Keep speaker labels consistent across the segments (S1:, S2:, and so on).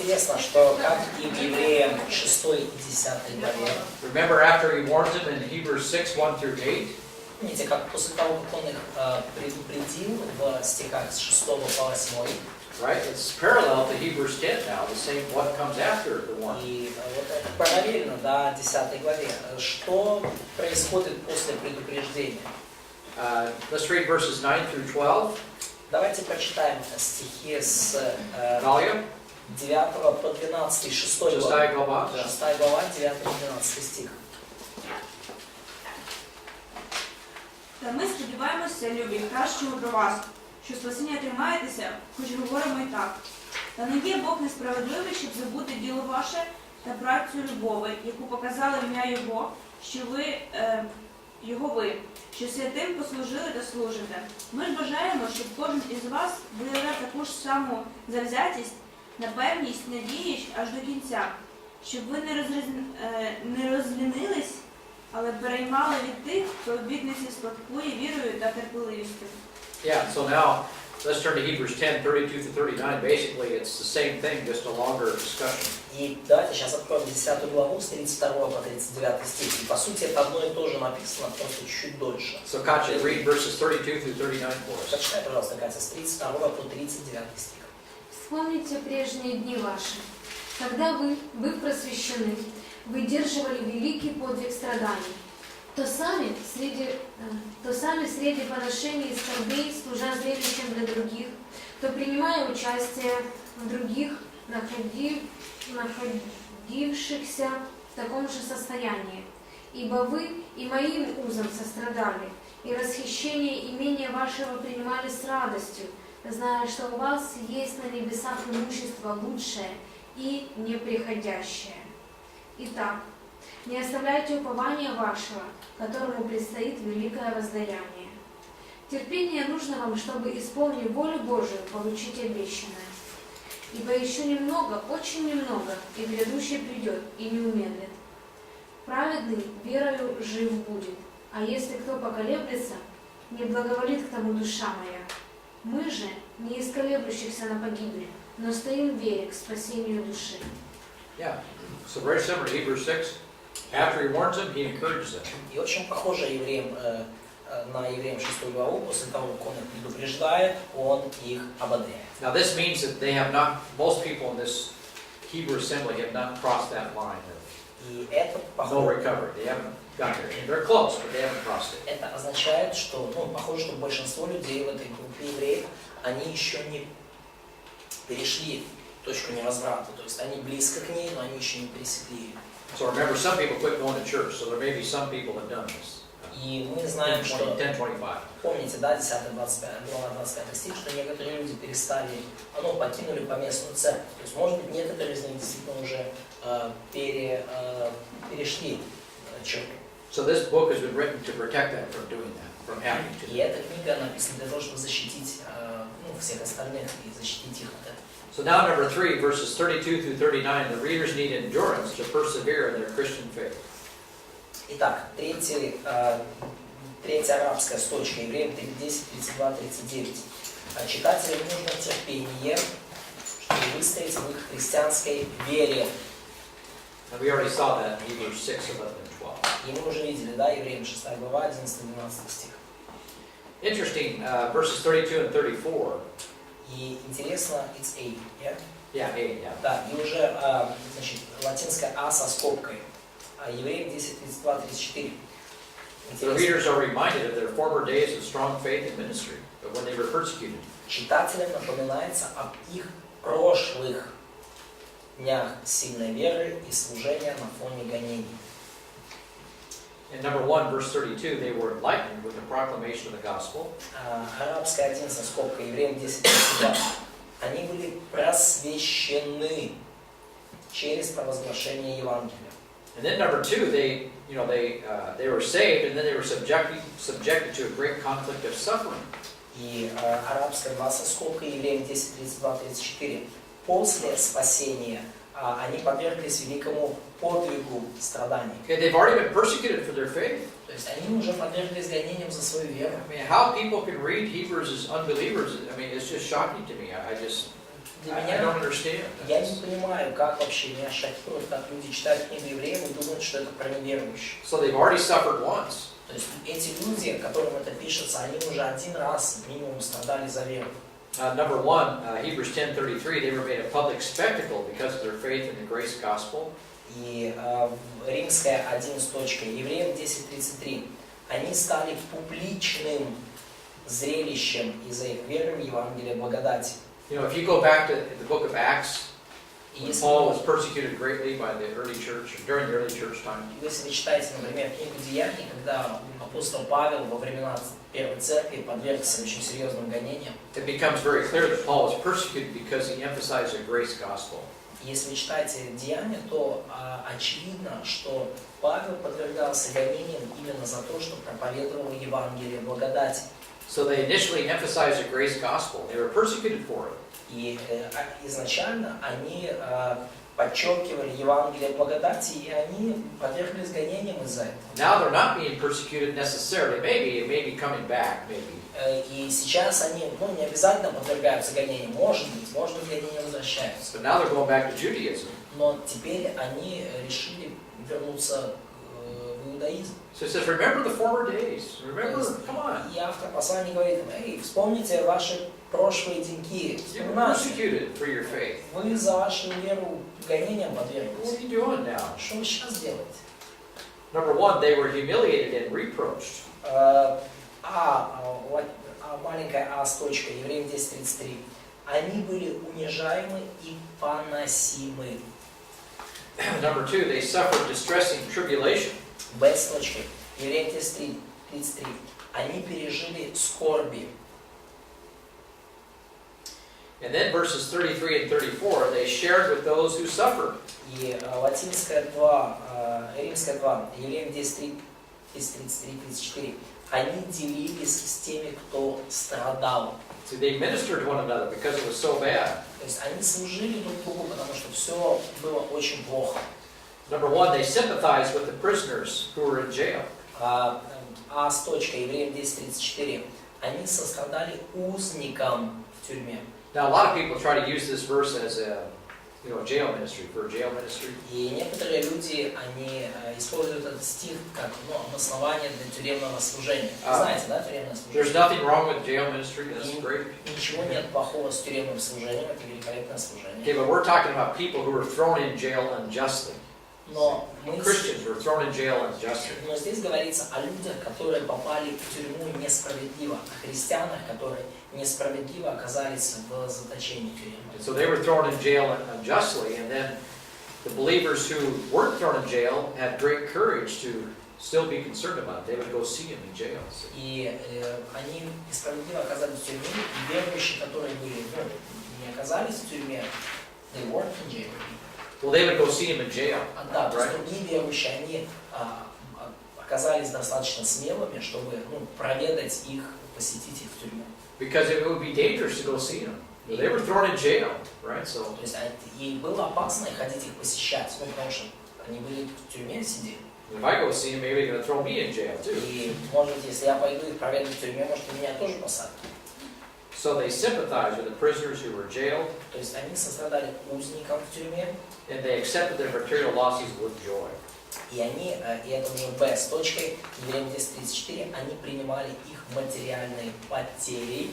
S1: Интересно, что как и в Евреям 6 и 10 главе.
S2: Remember after he warns them in Hebrews 6, 1 through 8?
S1: Помните, как после того, как он их предупредил в стихах с 6 по 8.
S2: Right? It's parallel to Hebrews 10 now, the same what comes after the one.
S1: И вот это параллельно, да, 10 главе. Что происходит после предупреждения?
S2: Let's read verses 9 through 12.
S1: Давайте прочитаем стихи с 9 по 12, 6 глава. 6 глава, 9 по 12 стих.
S3: Та ми сподіваємося, любі, кращого про вас, що спасіння тримаєтеся, хоч говоримо і так. Та не є Бог несправедливий, щоб забути діло ваше та працю любові, яку показали в ім'я Його, що ви, що святим послужили та служите. Ми ж бажаємо, щоб кожен із вас виявляв таку ж саму завзятість, напевність, надіюсь аж до кінця, щоб ви не розлінились, але переймали від тих, хто обітниці спадкує вірою та терпеливістю.
S2: Yeah, so now let's turn to Hebrews 10, 32 to 39. Basically, it's the same thing, just a longer discussion.
S1: И давайте сейчас откроем 10 главу с 32 по 39 стих. И по сути это одно и то же написано, просто чуть дольше.
S2: So Katya, read verses 32 through 39 for us.
S1: Прочитай, пожалуйста, Катя, с 32 по 39 стих.
S4: Вспомните прежние дни ваши, когда вы, быв просвещены, выдерживали великий подвиг страданий, то сами среди поношений и скорбей, служа зрелищем для других, то принимая участие в других, находившихся в таком же состоянии. Ибо вы и моим узом сострадали, и расхищение имения вашего принимали с радостью, зная, что у вас есть на небесах имущество лучшее и неприходящее. Итак, не оставляйте упования вашего, которому предстоит великое воздаяние. Терпение нужно вам, чтобы, исполнив волю Божию, получить обещанное. Ибо еще немного, очень немного, и грядущий придет, и не умедлит. Праведный верою жив будет, а если кто поколеблется, не благоволит к тому душа моя. Мы же не из колеблющихся на погибель, но стоим в вере к спасению души.
S2: Yeah, so very similar to Hebrews 6. After he warns them, he encourages them.
S1: И очень похоже на Евреям 6 главу, после того, как он их предупреждает, он их ободряет.
S2: Now this means that they have not, most people in this Hebrew assembly have not crossed that line
S1: И это
S2: of no
S1: похоже.
S2: recovery. They haven't got there. They're close, but they haven't crossed it.
S1: Это означает, что, похоже, что большинство людей в этой группе евреев, они еще не перешли точку невозврата. То есть они близко к ней, но они еще не пересекли ее.
S2: So remember, some people quit going to church, so there may be some people that have done this.
S1: И мы знаем, что,
S2: 10:25.
S1: помните, да, 10-25, глава 25 стих, что некоторые люди перестали, покинули поместную церковь. То есть, может быть, некоторые из них действительно уже перешли черту.
S2: So this book has been written to protect them from doing that, from happening to
S1: И
S2: them.
S1: эта книга написана для того, чтобы защитить всех остальных и защитить их от этого.
S2: So now number 3, verses 32 through 39, the readers need endurance to persevere in their Christian faith.
S1: Итак, третья арабская строчка, Евреям 3:10, 32, 39. Читателям нужно терпение, чтобы выстоять в их христианской вере.
S2: And we already saw that in Hebrews 6, 11, and 12.
S1: И мы уже видели, да, Евреям 6 глава, 11-12 стих.
S2: Interesting, verses 32 and 34.
S1: И интересно, it's A, yeah?
S2: Yeah, 8, yeah.
S1: Да, и уже, латинское А со скобкой. Евреям 10, 32, 34.
S2: The readers are reminded of their former days of strong faith and ministry, but when they were persecuted.
S1: Читателям напоминается об их прошлых днях сильной веры и служения на фоне гонений.
S2: In number 1, verse 32, they were enlightened with the proclamation of the gospel.
S1: Арабская 1 со скобкой, Евреям 10, 32. Они были просвещены через провозглашение Евангелия.
S2: And then number 2, they were saved, and then they were subjected to a great conflict of suffering.
S1: И арабская 2 со скобкой, Евреям 10, 32, 34. После спасения они подверглись великому подвигу страданий.
S2: Okay, they've already been persecuted for their faith.
S1: То есть они уже подверглись гонениям за свою веру.
S2: I mean, how people can read Hebrews as unbelievers, I mean, it's just shocking to me.
S1: Для
S2: I
S1: меня,
S2: don't understand.
S1: я не понимаю, как вообще меня шокирует, как люди читают книгу Евреям и думают, что это про неверующих.
S2: So they've already suffered once.
S1: То есть эти люди, которым это пишется, они уже один раз минимум страдали за веру.
S2: Number one, Hebrews 10:33, they were made a public spectacle because of their faith in the grace gospel.
S1: И Римская 11. Евреям 10:33. Они стали публичным зрелищем из-за их веры в Евангелие благодати.
S2: You know, if you go back to the book of Acts,
S1: И
S2: when Paul was persecuted greatly by the early church, during the early church time,
S1: если вы читаете, например, книгу Деяний, когда апостол Павел во времена Первой Церкви подвергся очень серьезным гонениям,
S2: it becomes very clear that Paul was persecuted because he emphasized the grace gospel.
S1: если вы читаете Деяния, то очевидно, что Павел подвергался гонениям именно за то, что проповедовал Евангелие благодати.
S2: So they initially emphasized the grace gospel. They were persecuted for it.
S1: И изначально они подчеркивали Евангелие благодати, и они подверглись гонениям из-за этого.
S2: Now they're not being persecuted necessarily. Maybe it may be coming back, maybe.
S1: И сейчас они, не обязательно подвергаются гонениям, может быть, гонения возвращаются.
S2: But now they're going back to Judaism.
S1: Но теперь они решили вернуться в иудаизм.
S2: So it says, remember the former days. Remember, come on.
S1: И автор послания говорит им: эй, вспомните ваши прошлые деньки,
S2: You were
S1: вспоминайте.
S2: persecuted for your faith.
S1: Вы за вашу веру гонениям
S2: What
S1: подверглись.
S2: are you doing now?
S1: Что вы сейчас делаете?
S2: Number one, they were humiliated and reproached.
S1: Маленькая А с точкой, Евреям 10:33. Они были унижаемы и поносимы.
S2: Number two, they suffered distressing tribulation.
S1: Б с точкой, Евреям 10:33. Они пережили скорби.
S2: And then verses 33 and 34, they shared with those who suffered.
S1: И латинская 2, римская 2, Евреям 10:33, 34. Они делились с теми, кто страдал.
S2: So they ministered to one another because it was so bad.
S1: То есть они служили друг другу, потому что все было очень плохо.
S2: Number one, they sympathized with the prisoners who were in jail.
S1: А с точкой, Евреям 10:34. Они сострадали узникам в тюрьме.
S2: Now, a lot of people try to use this verse as a jail ministry, for a jail ministry.
S1: И некоторые люди, они используют этот стих как обоснование для тюремного служения. Знаете, да, тюремное
S2: There's
S1: служение?
S2: nothing wrong with jail ministry. That's great.
S1: Ничего нет плохого с тюремным служением, это великолепное служение.
S2: Okay, but we're talking about people who were thrown in jail unjustly.
S1: Но
S2: Christians were thrown in jail unjustly.
S1: здесь говорится о людях, которые попали в тюрьму несправедливо, о христианах, которые несправедливо оказались в заточении тюремном.
S2: So they were thrown in jail unjustly, and then the believers who weren't thrown in jail had great courage to still be concerned about it. They would go see him in jail.
S1: И они несправедливо оказались в тюрьме, и верующие, которые были, не оказались в тюрьме, they weren't in jail.
S2: Well, they would go see him in jail.
S1: Да, то есть
S2: Right?
S1: другие верующие, они оказались достаточно смелыми, чтобы проведать их, посетить их в тюрьму.
S2: Because it would be dangerous to go see him. They were thrown in jail, right? So
S1: То есть и было опасно ходить их посещать, потому что они были в тюрьме сидели.
S2: if I go see him, maybe they're going to throw me in jail too.
S1: И, может быть, если я пойду их проведать в тюрьме, может, и меня тоже посадят.
S2: So they sympathized with the prisoners who were jailed,
S1: То есть они сострадали узникам в тюрьме,
S2: and they accepted their material losses with joy.
S1: и они, и это уже Б с точкой, Евреям 10:34, они принимали их материальные потери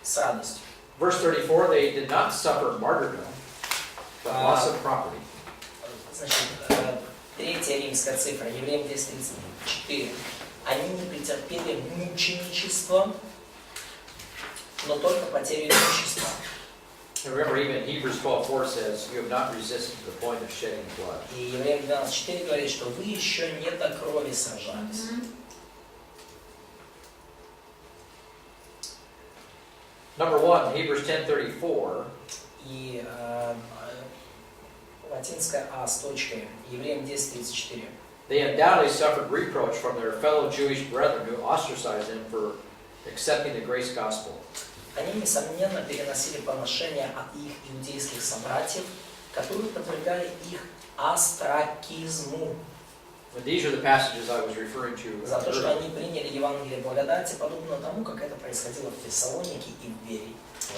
S1: с радостью.
S2: Verse 34, they did not suffer martyrdom, but loss of property.
S1: Значит, третья римская цифра, Евреям 10:34. Они не претерпели мученичество, но только потерю имущества.
S2: And remember, even Hebrews 12:4 says, "You have not resisted to the point of shedding blood."
S1: И Евреям 12:4 говорит, что вы еще не до крови сражались.
S2: Number one, Hebrews 10:34.
S1: И латинская А с точкой, Евреям 10:34.
S2: They undoubtedly suffered reproach from their fellow Jewish brethren who ostracized them for accepting the grace gospel.
S1: Они, несомненно, переносили поношение от их иудейских собратьев, которые подвергали их остракизму.
S2: But these are the passages I was referring to
S1: За то, что
S2: earlier.
S1: они приняли Евангелие благодати, подобно тому, как это происходило в Фессалонике и в Вере.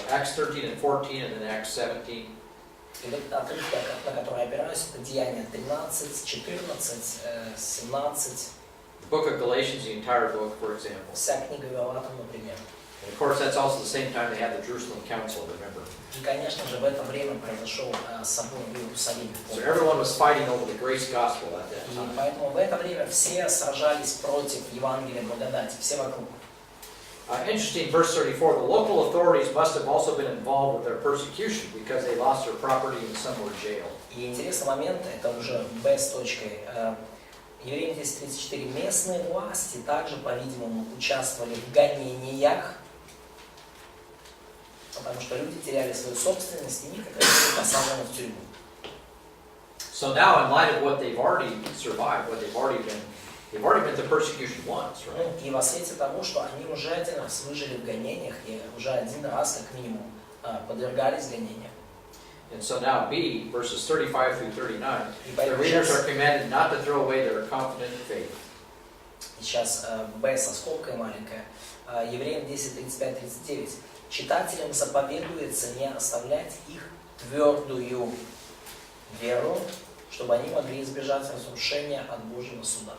S2: Acts 13 and 14 and then Acts 17.
S1: И вот отрывки, на которые опираюсь, это Деяния 13, 14, 17.
S2: The book of Galatians, the entire book, for example.
S1: Вся книга Галатам, например.
S2: And of course, that's also the same time they had the Jerusalem Council, remember?
S1: И, конечно же, в это время произошел собор в Иерусалиме.
S2: So everyone was fighting over the grace gospel at that
S1: И
S2: time.
S1: поэтому в это время все сражались против Евангелия благодати, все вокруг.
S2: Interesting, verse 34, the local authorities must have also been involved with their persecution because they lost their property and some were jailed.
S1: И интересный момент, это уже Б с точкой. Евреям 10:34. Местные власти также, по-видимому, участвовали в гонениях, потому что люди теряли свою собственность, и некоторые были посажены в тюрьму.
S2: So now, in light of what they've already survived, what they've already been the persecution once, right?
S1: И во свете того, что они уже один раз выжили в гонениях, и уже один раз, как минимум, подвергались гонениям.
S2: And so now B, verses 35 through 39,
S1: И
S2: the
S1: поэтому
S2: readers are
S1: сейчас,
S2: commanded not to throw away their confident faith.
S1: сейчас Б со скобкой маленькая, Евреям 10:35-39. Читателям заповедуется не оставлять их твердую веру, чтобы они могли избежать разрушения от Божьего суда.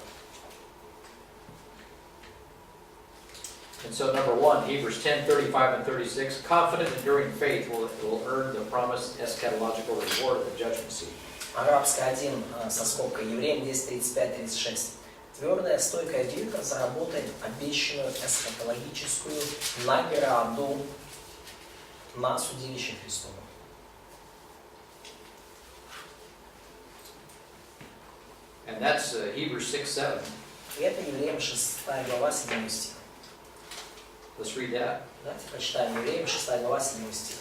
S2: And so number one, Hebrews 10:35 and 36, confident enduring faith will earn the promised eschatological reward of the judgment seat.
S1: Арабская 1 со скобкой, Евреям 10:35-36. Твердая, стойкая вера заработает обещанную эсхатологическую награду на судилище Христовом.
S2: And that's Hebrews 6:7.
S1: И это Евреям 6 глава 7 стих.
S2: Let's read that.
S1: Давайте прочитаем Евреям 6 глава 7 стих.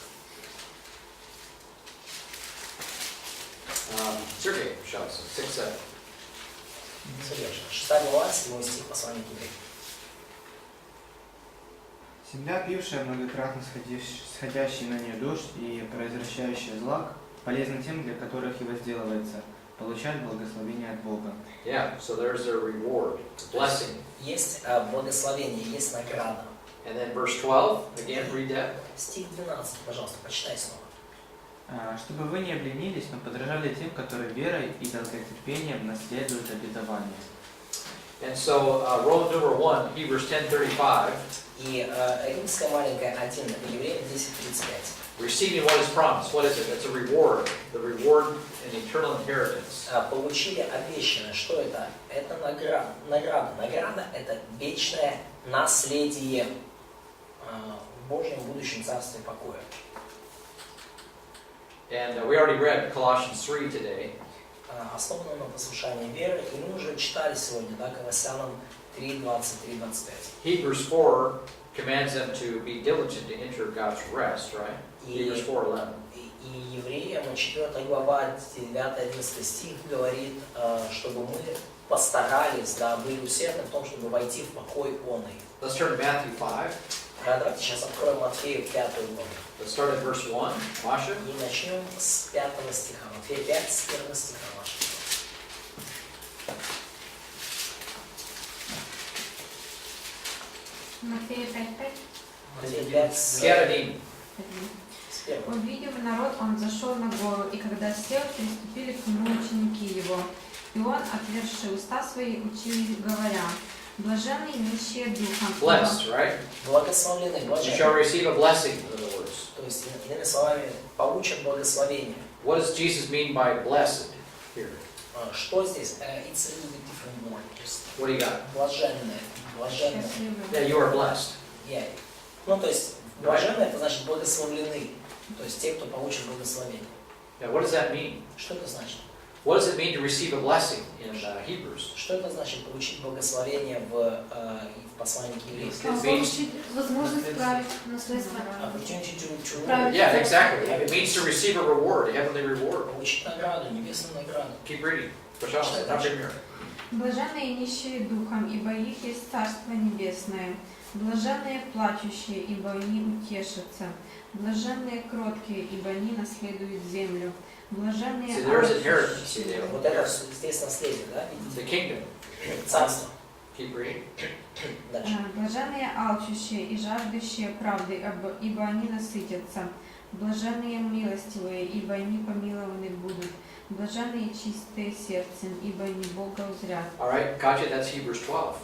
S2: Sergey shouts 6:7.
S1: Серьезно. 6 глава 7 стих послания к Евреям.
S5: Земля, пившая многократно сходящий на нее дождь и произвращающая злак, полезна тем, для которых и возделывается, получает благословение от Бога.
S2: Yeah, so there's their reward, blessing.
S1: Есть благословение, есть награда.
S2: And then verse 12, again, read that.
S1: Стих 12, пожалуйста, прочитай снова.
S5: Чтобы вы не обленились, но подражали тем, которые верой и долготерпением наследуют обетование.
S2: And so Roman numeral 1, Hebrews 10:35,
S1: И римская маленькая 1, это Евреям 10:35.
S2: receiving what is promised. What is it? It's a reward. The reward and eternal inheritance.
S1: Получили обещанное. Что это? Это награда. Награда – это вечное наследие в Божьем будущем царстве покоя.
S2: And we already read Colossians 3 today.
S1: Основано на послушании веры, и мы уже читали сегодня, да, Колоссянам 3:23-25.
S2: Hebrews 4 commands them to be diligent to enter God's rest, right? Hebrews 4:11.
S1: И Евреям 4 глава 9-11 стих говорит, чтобы мы постарались, да, были усердны в том, чтобы войти в покой оный.
S2: Let's turn to Matthew 5.
S1: Давайте сейчас откроем Матфею 5 главу.
S2: Let's start at verse 1. Masha?
S1: И начнем с 5 стиха. Матфея 5, с 1 стиха. Маша.
S4: Матфея 5:5.
S1: Матфея 5, с
S2: Керадим.
S1: 1.
S4: Увидев народ, он зашел на гору, и когда сел, приступили к нему ученики его. И он, отверзши уста свои, учил их, говоря: блаженные нищие духом.
S2: Blessed, right?
S1: Благословлены,
S2: You
S1: блаженны.
S2: shall receive a blessing, in other words.
S1: То есть, иными словами, получат благословение.
S2: What does Jesus mean by blessed here?
S1: Что здесь? It's a little bit different word. То есть,
S2: What do you got?
S1: блаженные. Блаженные.
S2: Yeah, you are blessed.
S1: Yeah. Ну, то есть, блаженные, это значит благословлены. То есть, те, кто получит благословение.
S2: Yeah, what does that mean?
S1: Что это значит?
S2: What does it mean to receive a blessing in Hebrews?
S1: Что это значит получить благословение в послании к евреям?
S4: Получить возможность править наследство.
S1: Opportunity to
S4: Правильно.
S2: Yeah, exactly. It means to receive a reward, a heavenly reward.
S1: получить награду, небесную награду.
S2: Keep reading. Пожалуйста, например.
S4: Блаженные нищие духом, ибо их есть Царство Небесное. Блаженные плачущие, ибо они утешатся. Блаженные кроткие, ибо они наследуют землю. Блаженные
S2: See, there's inheritance.
S4: алчущие.
S2: See, there.
S1: Вот это здесь наследие, да, видите?
S2: The kingdom.
S1: Царство.
S2: Keep reading.
S1: Дальше.
S4: Блаженные алчущие и жаждущие правды, ибо они насытятся. Блаженные милостивые, ибо они помилованы будут. Блаженные чистые сердцем, ибо они Бога узрят.
S2: All right, Katya, that's Hebrews 12,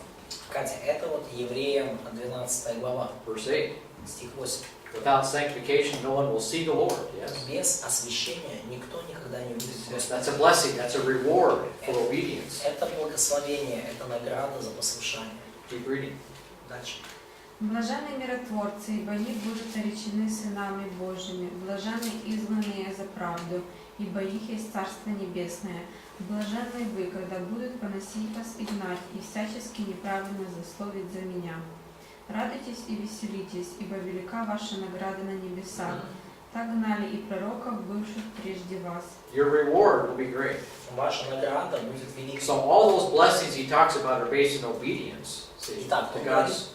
S1: Катя, это вот Евреям 12 глава,
S2: verse 8.
S1: стих 8.
S2: Without sanctification, no one will see the Lord. Yes?
S1: Без освящения никто никогда не увидит
S2: Yes,
S1: Господа.
S2: that's a blessing. That's a reward for obedience.
S1: Это благословение, это награда за послушание.
S2: Keep reading.
S1: Дальше.
S4: Блаженные миротворцы, ибо они будут наречены сынами Божьими. Блаженные изгнанные за правду, ибо их есть Царство Небесное. Блаженны вы, когда будут поносить вас и гнать, и всячески неправильно злословить за меня. Радуйтесь и веселитесь, ибо велика ваша награда на небесах. Так гнали и пророков, бывших прежде вас.
S2: Your reward will be great.
S1: Ваша награда будет велика.
S2: So all those blessings he talks about are based on obedience. See,
S1: Итак,
S2: to God's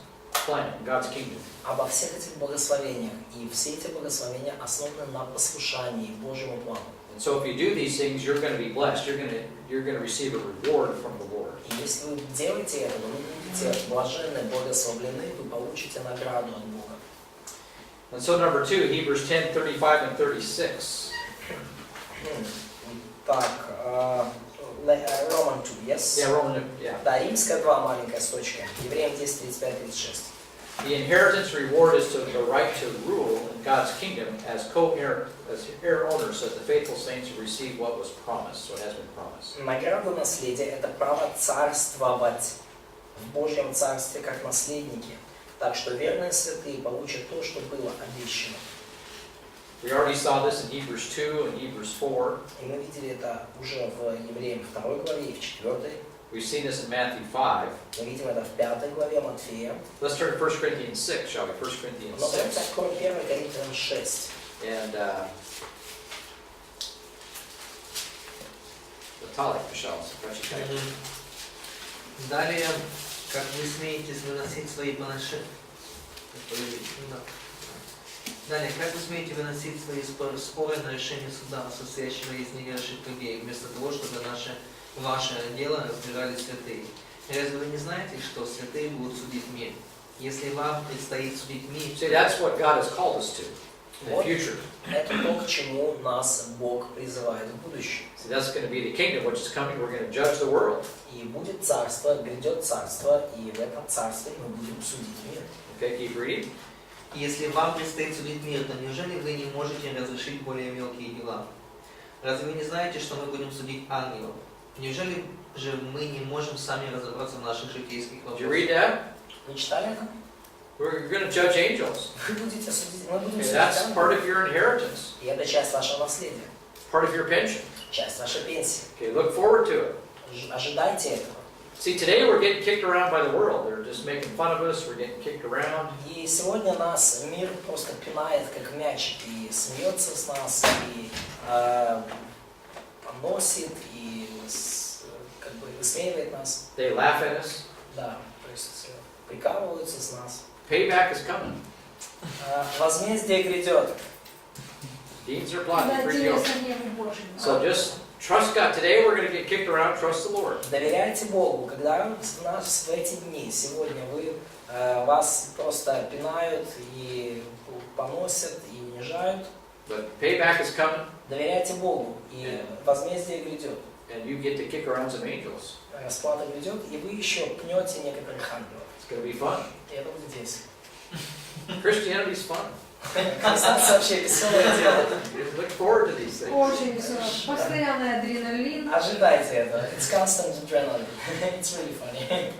S2: plan, God's kingdom.
S1: Обо всех этих благословениях, и все эти благословения основаны на послушании Божьему плану.
S2: And so if you do these things, you're going to be blessed. You're going to receive a reward from the Lord.
S1: И если вы делаете это, вы будете блаженны, благословлены, вы получите награду от Бога.
S2: And so number 2, Hebrews 10:35 and 36.
S1: Так, Роман 2, yes?
S2: Yeah.
S1: Да, Римская 2, маленькая строчка. Евреям 10, 35-36.
S2: The inheritance reward is to the right to rule in God's kingdom as co-heir, as heir owners, so that the faithful saints will receive what was promised, what has been promised.
S1: Награда наследия – это право царствовать в Божьем Царстве как наследники. Так что верные святые получат то, что было обещано.
S2: We already saw this in Hebrews 2 and Hebrews 4.
S1: И мы видели это уже в Евреям 2 главе и в 4.
S2: We've seen this in Matthew 5.
S1: Мы видим это в 5 главе Матфея.
S2: Let's turn to 1 Corinthians 6, shall we? 1 Corinthians
S1: Но давайте
S2: 6.
S1: откроем 1 Коринфянам 6.
S2: And Виталий, пожалуйста, прочитай.
S6: Далее, как вы смеетесь выносить свои поношения? Далее, как вы смеете выносить свои споры на решение суда, состоящего из неверующих людей, вместо того, чтобы ваше дело разбирали святые? Разве вы не знаете, что святые будут судить мир? Если вам предстоит судить мир...
S2: See, that's what God has called us to in the
S1: Вот
S2: future.
S1: это то, к чему нас Бог призывает в будущем.
S2: See, that's going to be the kingdom which is coming. We're going to judge the world.
S1: И будет царство, грядет царство, и в этом царстве мы будем судить мир.
S2: Okay, keep reading.
S6: Если вам предстоит судить мир, то неужели вы не можете разрешить более мелкие дела? Разве вы не знаете, что мы будем судить ангелов? Неужели же мы не можем сами разобраться в наших житейских
S2: Did you
S6: вопросах?
S2: read that?
S1: Вы читали это?
S2: We're going to judge angels.
S1: Вы будете судить, мы будем
S2: Okay,
S1: судить
S2: that's
S1: ангелов.
S2: part of your inheritance,
S1: И это часть вашего наследия,
S2: part of your pension.
S1: часть вашей пенсии.
S2: Okay, look forward to it.
S1: Ожидайте этого.
S2: See, today we're getting kicked around by the world. They're just making fun of us. We're getting kicked around.
S1: И сегодня нас мир просто пинает как мячик, и смеется с нас, и поносит, и как бы высмеивает нас.
S2: They laugh at us.
S1: Да, то есть прикалываются с нас.
S2: Payback is coming.
S1: Возмездие грядет.
S2: Deeds are plotted.
S4: Да,
S2: Free guilt.
S4: интересно гневу Божьему.
S2: So just trust God. Today we're going to get kicked around. Trust the Lord.
S1: Доверяйте Богу, когда в эти дни, сегодня вас просто пинают и поносят, и унижают.
S2: But payback is coming,
S1: Доверяйте Богу, и возмездие грядет.
S2: and you get to kick around some angels.
S1: Расплата грядет, и вы еще пнете некоторых ангелов.
S2: It's going to be fun.
S1: И это будет весело.
S2: Christianity is fun.
S1: Христианство вообще веселое дело.
S2: You look forward to these things.
S4: Очень все. Постоянный адреналин.
S1: Ожидайте этого. It's constant adrenaline. It's really funny.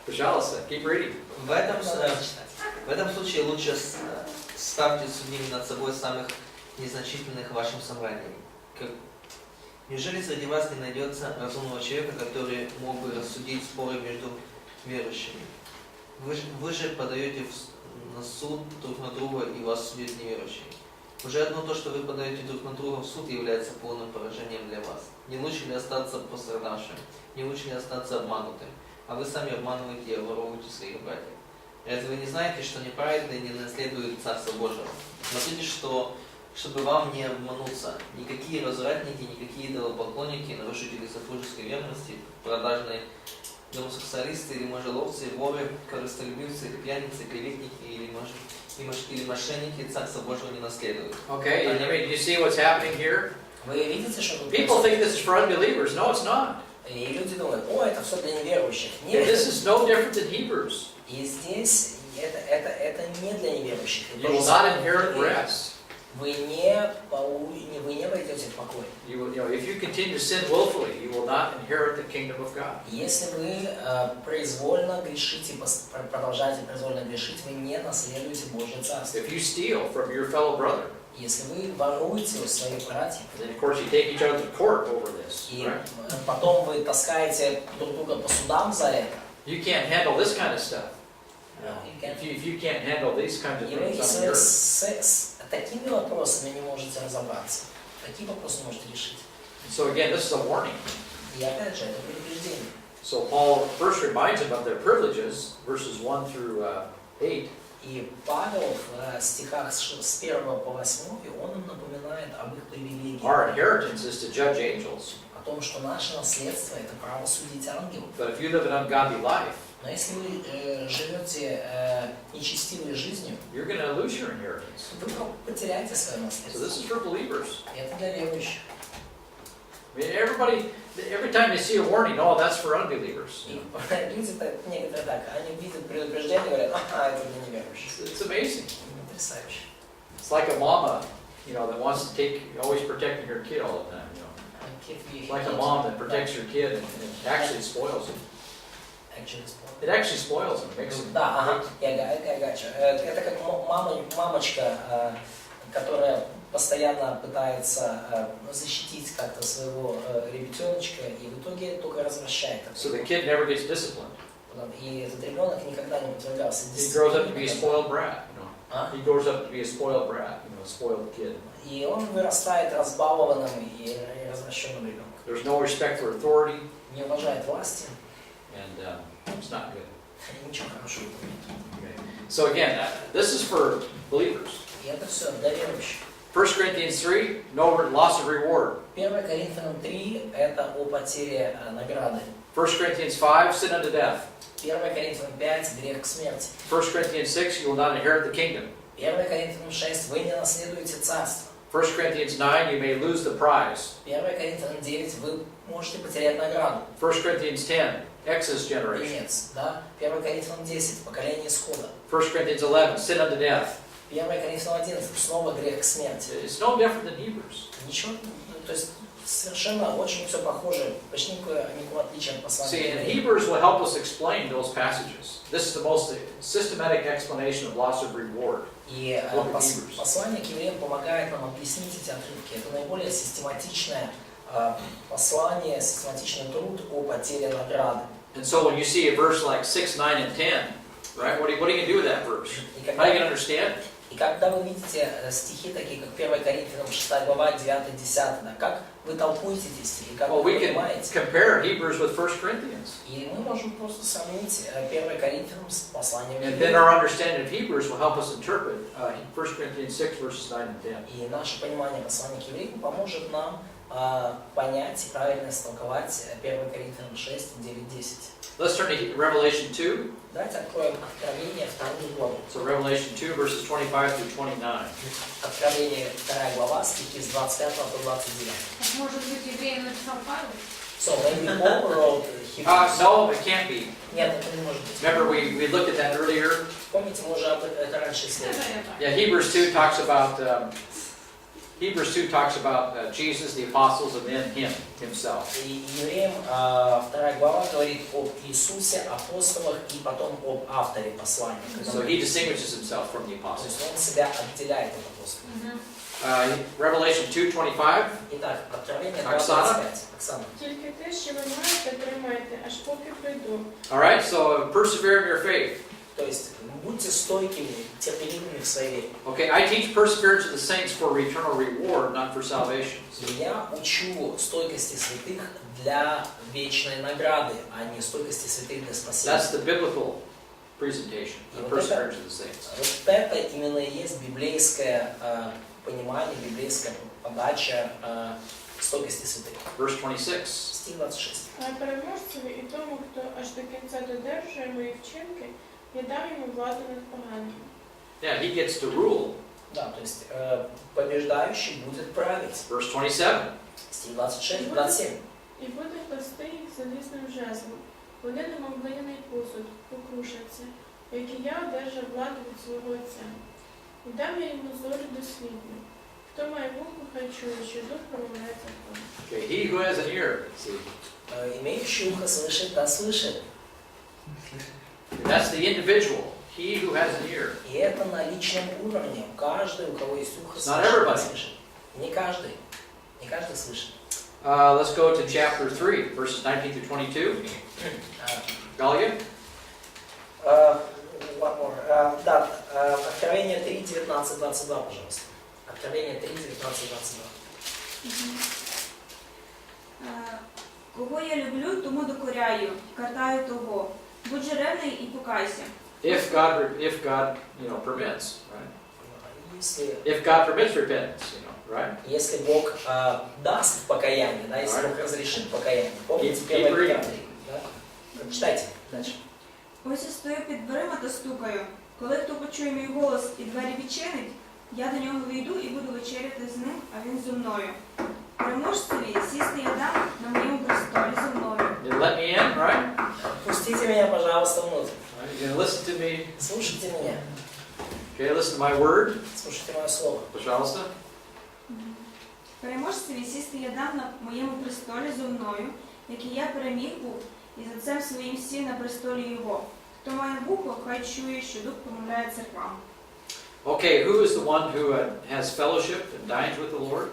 S2: Пожалуйста, keep reading.
S6: В этом,
S1: Давайте читать.
S6: в этом случае лучше ставьте судьями над собой самых незначительных в вашем собрании. Неужели среди вас не найдется разумного человека, который мог бы рассудить споры между верующими? Вы же подаете на суд друг на друга, и вас судят неверующие. Уже одно то, что вы подаете друг на друга в суд, является полным поражением для вас. Не лучше ли остаться пострадавшим? Не лучше ли остаться обманутым? А вы сами обманываете и обворовываете своих братьев. Разве вы не знаете, что неправедные не наследуют Царство Божьего? Смотрите, чтобы вам не обмануться, никакие развратники, никакие идолопоклонники, нарушители супружеской верности, продажные гомосексуалисты или мужеловцы, воры, корыстолюбивцы, или пьяницы, клеветники или мошенники Царство Божьего не наследуют.
S2: Okay, I mean, you see what's happening here?
S1: Вы видите, что тут
S2: People think
S1: происходит?
S2: this is for unbelievers. No, it's not.
S1: И люди думают, о, это все для неверующих.
S2: This
S1: Нет.
S2: is no different than Hebrews.
S1: И здесь это не для неверующих.
S2: You will not inherit rest.
S1: Вы не войдете в покой.
S2: You know, if you continue to sin willfully, you will not inherit the kingdom of God.
S1: Если вы произвольно грешите, продолжаете произвольно грешить, вы не наследуете Божье Царство.
S2: If you steal from your fellow brother,
S1: Если вы воруете у своих братьев,
S2: then of course you take each other to court over this,
S1: и
S2: right?
S1: потом вы таскаете друг друга по судам за это,
S2: You can't handle this kind of stuff.
S1: и
S2: If you can't handle these kinds of
S1: вы
S2: things on
S1: если
S2: the earth.
S1: с такими вопросами не можете разобраться, такие вопросы не можете решить.
S2: So again, this is a warning.
S1: И опять же, это предупреждение.
S2: So Paul first reminds them of their privileges, verses 1 through 8.
S1: И Павел в стихах с 1 по 8 он им напоминает об их привилегиях.
S2: Our inheritance is to judge angels.
S1: О том, что наше наследство – это право судить ангелов.
S2: But if you live an ungodly life,
S1: Но если вы живете нечестивой жизнью,
S2: you're going to lose your inheritance.
S1: вы потеряете свое
S2: So
S1: наследство.
S2: this is for believers.
S1: И это для верующих.
S2: I mean, every time they see a warning, oh, that's for unbelievers.
S1: И люди-то некоторые так, они видят предупреждение и говорят, ага, это для неверующих.
S2: It's amazing.
S1: Потрясающе.
S2: It's like a mama, you know, that wants to always protecting her kid all the time. You know, it's like a mom that protects her kid and actually spoils him. It actually spoils him. Makes him.
S1: Да, ага, я гачу. Это как мамочка, которая постоянно пытается защитить как-то своего ребятеночка, и в итоге только развращает.
S2: So the kid never gets disciplined.
S1: И этот ребенок никогда не подвергался
S2: He grows up to be a
S1: дисциплине.
S2: spoiled brat. You know, he grows up to be a spoiled brat. You know, a spoiled kid.
S1: И он вырастает разбалованным и развращенным ребенком.
S2: There's no respect for authority,
S1: Не уважает власти,
S2: and it's not good.
S1: и ничего хорошего нет.
S2: Okay. So again, this is for believers.
S1: И это все для верующих.
S2: 1 Corinthians 3, no loss of reward.
S1: 1 Коринфянам 3 это о потере награды.
S2: 1 Corinthians 5, sin unto death.
S1: 1 Коринфянам 5 грех к смерти.
S2: 1 Corinthians 6, you will not inherit the kingdom.
S1: 1 Коринфянам 6 вы не наследуете царство.
S2: 1 Corinthians 9, you may lose the prize.
S1: 1 Коринфянам 9 вы можете потерять награду.
S2: 1 Corinthians 10, Exodus generation.
S1: Венец, да? 1 Коринфянам 10 поколение исхода.
S2: 1 Corinthians 11, sin unto death.
S1: 1 Коринфянам 11 снова грех к смерти.
S2: It's no different than Hebrews.
S1: Ничего, то есть совершенно очень все похоже, почти никакого отличия от
S2: See,
S1: послания.
S2: and Hebrews will help us explain those passages. This is the most systematic explanation of loss of reward.
S1: И послание к евреям помогает нам объяснить эти отрывки. Это наиболее систематичное послание, систематичный труд о потере награды.
S2: And so when you see a verse like 6, 9, and 10, right, what are you going to do with that verse? How are you going to understand?
S1: И когда вы видите стихи такие, как 1 Коринфянам 6 глава, 9, 10, да, как вы толкуете эти стихи, как
S2: Well,
S1: вы
S2: we can
S1: понимаете?
S2: compare Hebrews with 1 Corinthians.
S1: И мы можем просто сравнить 1 Коринфянам с посланием к
S2: And then
S1: евреям.
S2: our understanding of Hebrews will help us interpret 1 Corinthians 6, verses 9 and 10.
S1: И наше понимание послания к евреям поможет нам понять и правильно истолковать 1 Коринфянам 6, 9, 10.
S2: Let's turn to Revelation 2.
S1: Давайте откроем Откровение 2 главу.
S2: So Revelation 2, verses 25 through 29.
S1: Откровение 2 глава, стихи с 25 по 29.
S4: Так, может быть, евреям написал Павел?
S1: So, maybe Paul wrote Hebrews.
S2: No, it can't be.
S1: Нет, это не может быть.
S2: Remember, we looked at that earlier.
S1: Помните, мы уже это раньше
S3: Это
S1: исследовали.
S3: это.
S2: Yeah, Hebrews 2 talks about Jesus, the apostles, and then himself.
S1: И евреям 2 глава говорит об Иисусе, апостолах и потом об авторе послания.
S2: So he distinguishes himself from the
S1: То
S2: apostles.
S1: есть он себя отделяет от апостолов.
S2: Revelation 2:25.
S1: Итак, Откровение
S2: Оксана?
S1: 2:25. Оксана.
S7: Тільки те, що ви маєте, тримайте, аж поки прийду.
S2: All right, so persevere in your faith.
S1: То есть будьте стойкими, терпеливыми в своей вере.
S2: Okay, I teach perseverance of the saints for eternal reward, not for salvation.
S1: Я учу стойкости святых для вечной награды, а не стойкости святых для спасения.
S2: That's the biblical presentation, the
S1: Вот
S2: perseverance of the saints.
S1: Вот это именно и есть библейское понимание, библейская подача стойкости святых.
S2: Verse 26.
S1: Стих 26.
S7: А переможцеві і тому, хто аж до кінця додержує мої вчинки, я дам йому владу над поганими.
S2: Yeah, he gets to rule.
S1: Да, то есть побеждающий будет править.
S2: Verse 27.
S1: Стих 26, 27.
S7: І буде пасти їх залізним жезлом. Вони немов глиняний посуд, покрушаться, як і я одержав владу від свого Отця. І дам я йому зорю дослідну. Хто має вухо, хай чує, що дух промовляє закон.
S2: Okay, he who has an ear. See,
S1: Имеющий ухо слышит, да слышит.
S2: that's the individual. He who has an ear.
S1: И это на личном уровне. Каждый, у кого есть ухо,
S2: Not
S1: слышит,
S2: everybody.
S1: да слышит. Не каждый. Не каждый слышит.
S2: Let's go to chapter 3, verses 19 through 22. Galia?
S1: One more. Да, Откровение 3, 19, 22, пожалуйста. Откровение 3, 19, 22.
S3: Кого я люблю, тому докоряю, картаю того. Будь же ревний і покайся.
S2: If God, permits, right?
S1: Если,
S2: If God permits repentance, right?
S1: если Бог даст покаяние, да, если Бог разрешит покаяние. Помните, первое Петра, да? Читайте дальше.
S3: Ось я стою під дверима та стукаю. Коли хто почує мій голос і двері відчинить, я до нього вийду і буду вечеряти з ним, а він зі мною. Переможцеві сісти я дам на моєму престолі зі мною.
S2: You let me in, right?
S1: Пустите меня, пожалуйста, внутрь.
S2: You're going to listen to me.
S1: Слушайте меня.
S2: Okay, listen to my word.
S1: Слушайте мое слово.
S2: Пожалуйста.
S3: Переможцеві сісти я дам на моєму престолі зі мною, як і я переміг був, і за цим своїм сів на престолі його. Хто має вухо, хай чує, що Дух промовляє церквам.
S2: Okay, who is the one who has fellowship and dines with the Lord?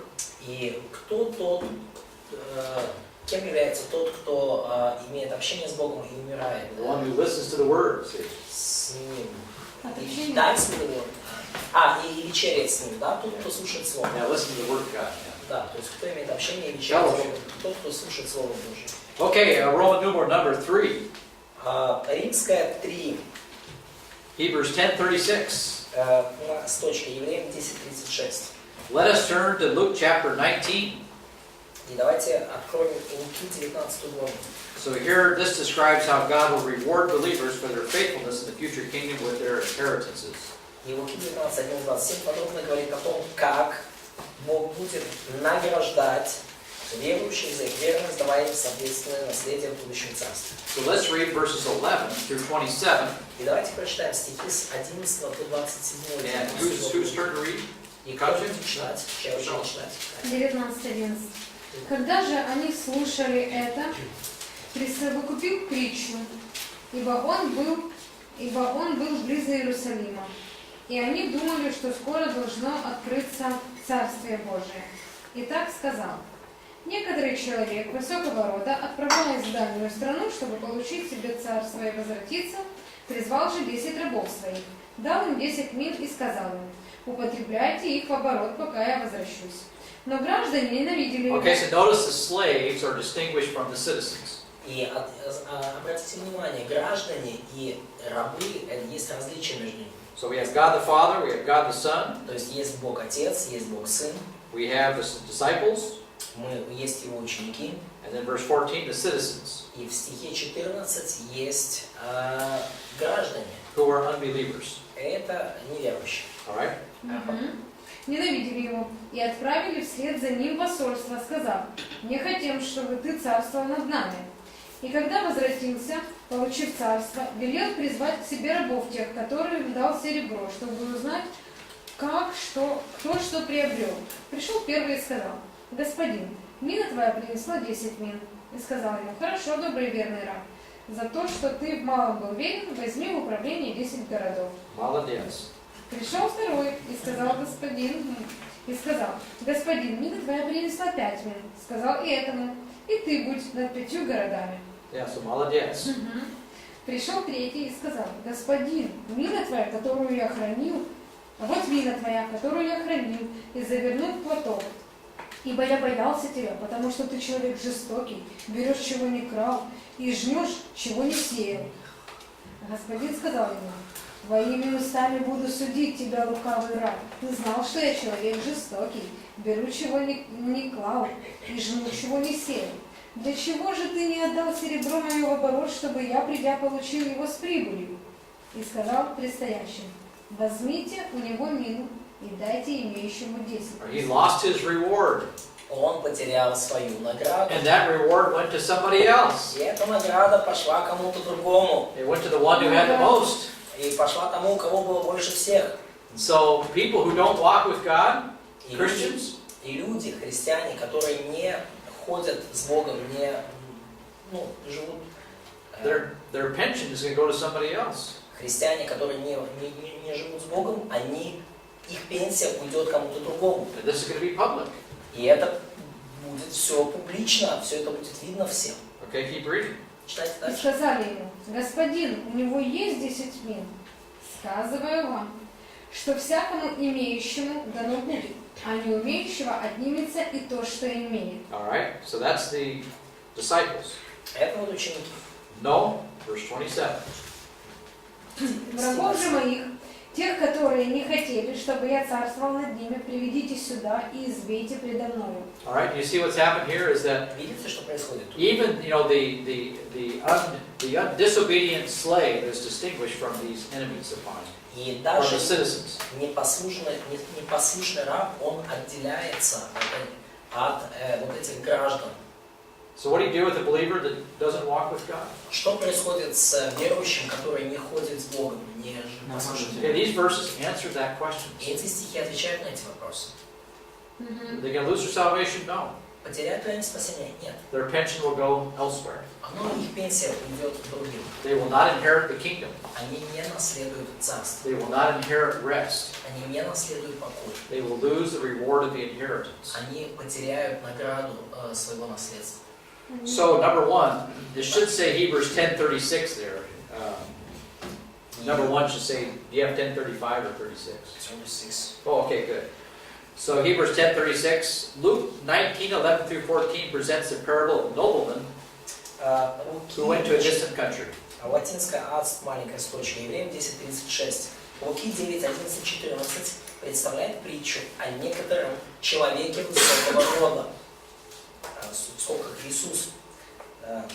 S1: И кто тот, кем является тот, кто имеет общение с Богом и умирает?
S2: The one who listens to the word. See?
S1: С Ним.
S3: Общение.
S1: И дай с Ним. И вечеряет с Ним, да? Тот, кто слушает Слово.
S2: Yeah, listen to the word of God. Yeah.
S1: Да, то есть кто имеет общение и вечеряет с Богом? Тот, кто слушает Слово Божье.
S2: Okay, Roman numeral number 3.
S1: Римская 3.
S2: Hebrews 10:36.
S1: С точкой Евреям 10:36.
S2: Let us turn to Luke chapter 19.
S1: И давайте откроем Луки 19 главу.
S2: So here, this describes how God will reward believers for their faithfulness in the future kingdom with their inheritances.
S1: И Луки 19:1-27 подробно говорит о том, как Бог будет награждать верующих за их верность, давая им соответственное наследие в будущем царстве.
S2: So let's read verses 11 through 27.
S1: И давайте прочитаем стихи с 11 по 27.
S2: And whose turn to read?
S1: И кто будет читать? Я уже читать.
S4: 19:11. Когда же они слушали это, присовокупил притчу, ибо он был близ Иерусалима, и они думали, что скоро должно открыться Царствие Божие. И так сказал: некоторый человек высокого рода, отправляясь в дальнюю страну, чтобы получить себе царство и возвратиться, призвал же 10 рабов своих, дал им 10 мин и сказал им: употребляйте их в оборот, пока я возвращусь. Но граждане ненавидели его.
S2: Okay, so notice the slaves are distinguished from the citizens.
S1: И обратите внимание, граждане и рабы, есть различия между ними.
S2: So we have God the Father, we have God the Son,
S1: То есть есть Бог Отец, есть Бог Сын,
S2: we have the disciples,
S1: есть Его ученики.
S2: and then verse 14, the citizens,
S1: И в стихе 14 есть граждане.
S2: who are unbelievers.
S1: Это неверующие.
S2: All right?
S4: Ненавидели его и отправили вслед за ним посольство, сказав: не хотим, чтобы ты царствовал над нами. И когда возвратился, получив царство, велел призвать к себе рабов тех, которым дал серебро, чтобы узнать, кто что приобрел. Пришел первый и сказал: господин, мина твоя принесла 10 мин. И сказал ему: хорошо, добрый и верный раб, за то, что ты в малом был верен, возьми в управление 10 городов.
S2: Молодец.
S4: Пришел второй и сказал: господин, мина твоя принесла 5 мин. Сказал и этому: и ты будь над 5 городами.
S2: Yeah, so молодец.
S4: Пришел третий и сказал: господин, мина твоя, которую я хранил, а вот мина твоя, которую я хранил, и завернул в платок. Ибо я боялся тебя, потому что ты человек жестокий, берешь, чего не крал, и жнешь, чего не сеял. Господин сказал ему: «Твоими устами буду судить тебя, лукавый раб. Ты знал, что я человек жестокий, беру, чего не клал, и жну, чего не сеял. Для чего же ты не отдал серебро мое в оборот, чтобы я, придя, получил его с прибылью?» И сказал предстоящим: «Возьмите у него мину и дайте имеющему 10».
S2: He lost his reward.
S1: Он потерял свою награду.
S2: And that reward went to somebody else.
S1: И эта награда пошла кому-то другому.
S2: It went to the one who had the most.
S1: И пошла тому, у кого было больше всех.
S2: So people who don't walk with God,
S1: И
S2: Christians,
S1: люди, христиане, которые не ходят с Богом, не живут.
S2: their pension is going to go to somebody else.
S1: Христиане, которые не живут с Богом, их пенсия уйдет кому-то другому.
S2: And this is going to be public.
S1: И это будет все публично, все это будет видно всем.
S2: Okay, keep reading.
S1: Читайте
S4: И
S1: дальше.
S4: сказали ему: «Господин, у него есть 10 мин. Сказываю вам, что всякому имеющему дано будет, а не умеющего отнимется и то, что имеет».
S2: All right, so that's the disciples.
S1: Это вот ученики.
S2: No, verse 27.
S4: «Врагов же моих, тех, которые не хотели, чтобы я царствовал над ними, приведите сюда и избейте предо мною».
S2: All right, you see what's happened here is that
S1: Видите, что происходит тут?
S2: even the disobedient slave is distinguished from these enemies of mine,
S1: И
S2: from
S1: даже
S2: the citizens.
S1: непослушный раб, он отделяется от вот этих граждан.
S2: So what do you do with a believer that doesn't walk with God?
S1: Что происходит с верующим, который не ходит с Богом, не послушает?
S2: Okay, these verses answer that question.
S1: Эти стихи отвечают на эти вопросы.
S2: They're going to lose their salvation? No.
S1: Потеряют ли они спасение? Нет.
S2: Their pension will go elsewhere.
S1: Их пенсия уйдет к другим.
S2: They will not inherit the kingdom.
S1: Они не наследуют царство.
S2: They will not inherit rest.
S1: Они не наследуют покой.
S2: They will lose the reward of the inheritance.
S1: Они потеряют награду своего наследства.
S2: So number one, it should say Hebrews 10:36 there. Number one should say, do you have 10:35 or 36?
S1: 36.
S2: Oh, okay, good. So Hebrews 10:36, Luke 19:11 through 14 presents the parable of a nobleman who went to a distant country.
S1: Латинская аст, маленькая строчка, Евреям 10:36. Луки 9:11-14 представляет притчу о некотором человеке высокого рода, в скобках Иисус,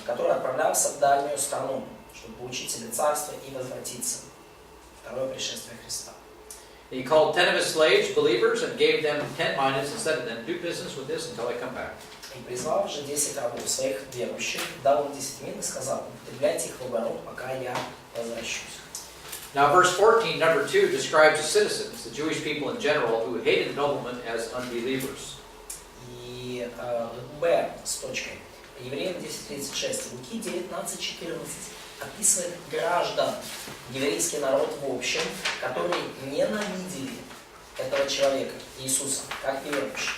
S1: который отправлялся в дальнюю страну, чтобы получить себе царство и возвратиться. Второе пришествие Христа.
S2: He called 10 of his slaves believers and gave them 10 minas and said to them, do business with this until I come back.
S1: И призвал же 10 рабов своих верующих, дал им 10 мин и сказал: употребляйте их в оборот, пока я возвращусь.
S2: Now verse 14, number 2, describes the citizens, the Jewish people in general, who hated the nobleman as unbelievers.
S1: И Б с точкой. Евреям 10:36, Луки 19:14 описывает граждан, еврейский народ в общем, которые ненавидели этого человека, Иисуса, как неверующих.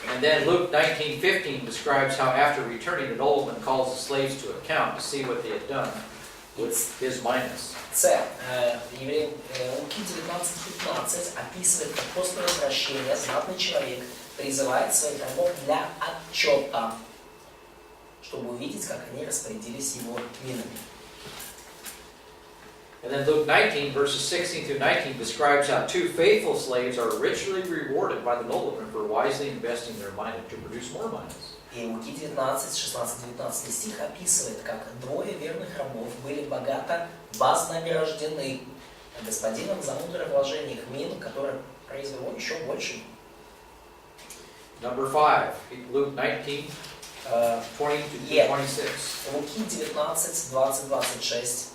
S2: And then Luke 19:15 describes how after returning, the nobleman calls the slaves to account to see what they had done with his minas.
S1: С. Евреям Луки 19:15 описывает, как после возвращения знатный человек призывает своих рабов для отчета, чтобы увидеть, как они распорядились его минами.
S2: And then Luke 19, verses 16 through 19 describes how 2 faithful slaves are richly rewarded by the nobleman for wisely investing their mina to produce more minas.
S1: И Луки 19, 16-19 стих описывает, как 2 верных рабов были богато вознаграждены господином за мудрое вложение их мин, которое произвело еще больше.
S2: Number 5, Luke 19, 20 to 26.
S1: Луки 19, 20-26.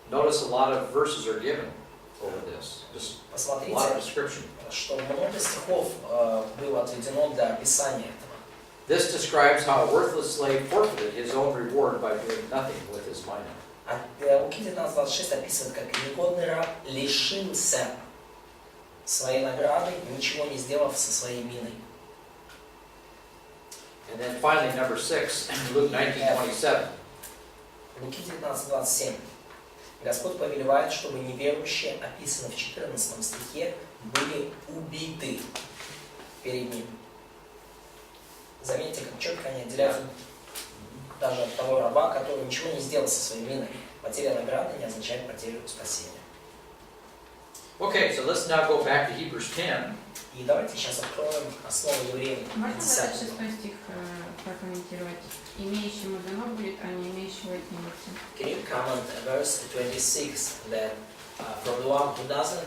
S2: Notice a lot of verses are given over this. Just a lot of
S1: Посмотрите,
S2: description.
S1: что много стихов было отведено для описания этого.
S2: This describes how a worthless slave forfeited his own reward by doing nothing with his mina.
S1: Луки 19:26 описывает, как негодный раб лишился своей награды, ничего не сделав со своей миной.
S2: And then finally, number 6, Luke 19:27.
S1: Луки 19:27. Господь повелевает, чтобы неверующие, описаны в 14 стихе, были убиты перед Ним. Заметьте, как четко они отделяют даже от того раба, который ничего не сделал со своей миной. Потеря награды не означает потерю спасения.
S2: Okay, so let's now go back to Hebrews 10.
S1: И давайте сейчас откроем основу Евреям
S8: Можно
S1: 10
S8: вот 6 стих прокомментировать? Имеющему дано будет, а не имеющего отнимется.
S1: Can you comment verse 26 that from the one who doesn't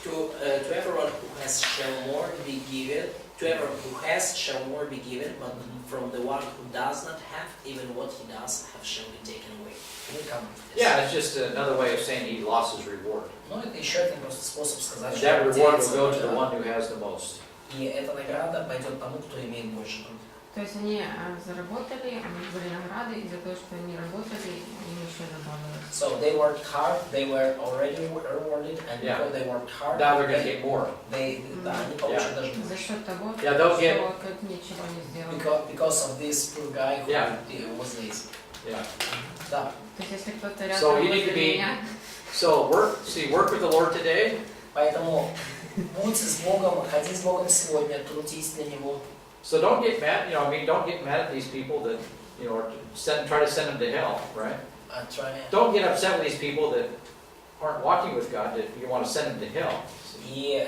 S1: to everyone who has shall more be given, to everyone who has shall more be given, but from the one who does not have, even what he does have shall be taken away. Can you comment this?
S2: Yeah, it's just another way of saying he lost his reward.
S1: Ну, это еще один просто способ сказать,
S2: And
S1: что
S2: that reward will
S1: потеряется
S2: go to the
S1: награда.
S2: one who has the most.
S1: И эта награда пойдет тому, кто имеет больше.
S8: То есть они заработали, у них были награды, и за то, что они работали, им еще добавилось.
S1: So they worked hard, they were already rewarded, and
S2: Yeah.
S1: because they worked hard,
S2: Now they're going to get more.
S1: да, они получат даже
S8: За
S1: больше.
S8: счет того,
S2: Yeah, they'll get-
S8: что как ничего не сделали.
S1: Because of this poor guy who
S2: Yeah.
S1: was lazy.
S2: Yeah.
S1: Да.
S8: То есть если кто-то
S2: So
S8: рядом
S2: you need to
S8: возле
S2: be-
S8: меня,
S2: So work with the Lord today.
S1: Поэтому будь с Богом, ходи с Богом сегодня, трудись для Него.
S2: So don't get mad, don't get mad at these people that, or try to send them to hell, right? Don't get upset with these people that aren't walking with God, that you want to send them to hell.
S1: И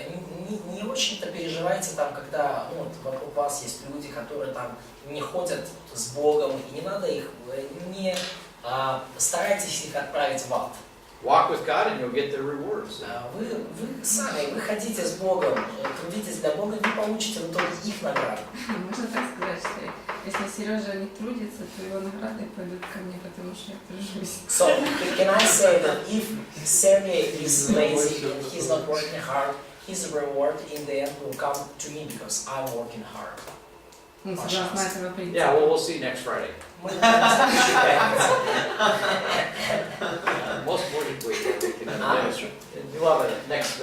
S1: не очень-то переживайте там, когда вот, вокруг вас есть люди, которые там не ходят с Богом, и не надо их, не старайтесь их отправить в ад.
S2: Walk with God and you'll get the rewards.
S1: Вы сами, вы ходите с Богом, трудитесь для Бога, и вы получите в итоге их награду.
S8: можно так сказать, что если Сережа не трудится, то его награды пойдут ко мне, потому что я тружусь.
S1: So, can I say that if Sergey is lazy and he's not working hard, his reward in the end will come to me because I'm working hard.
S8: Ну, согласно этого принципа.
S2: Yeah, well, we'll see next Friday.
S1: Мы следующей пятнице.
S2: Most important week. We'll have a next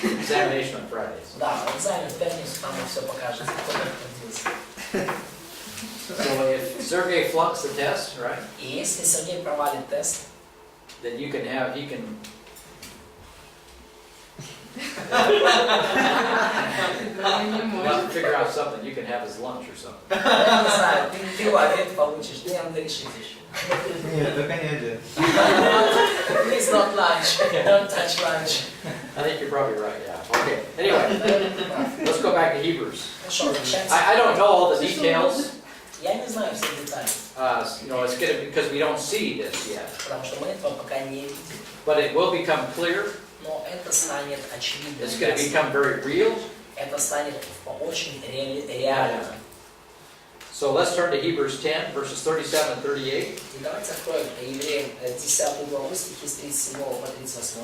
S2: examination on Fridays.
S1: Да, экзамен в пятницу, там все покажет, кто как трудился.
S2: So if Sergey flunks the test, right,
S1: И если Сергей провалит тест,
S2: then he can
S8: Не
S2: you
S8: может.
S2: have to figure out something. You can have his lunch or something.
S1: я не знаю, ты в обед получишь, не надо решить еще.
S5: Нет, только не один.
S1: Please not lunch, don't touch lunch.
S2: I think you're probably right. Yeah. Okay. Anyway, let's go back to Hebrews.
S1: Хорошо, возвращаемся.
S2: I don't know all the details.
S1: Я не знаю все детали,
S2: It's good because we don't see this yet,
S1: потому что мы этого пока не видим.
S2: but it will become clear.
S1: Но это станет очевидно.
S2: It's going to become very real.
S1: Это станет очень реально.
S2: So let's turn to Hebrews 10, verses 37 and 38.
S1: И давайте откроем Евреям 10 главу, стихи с 37 по 38.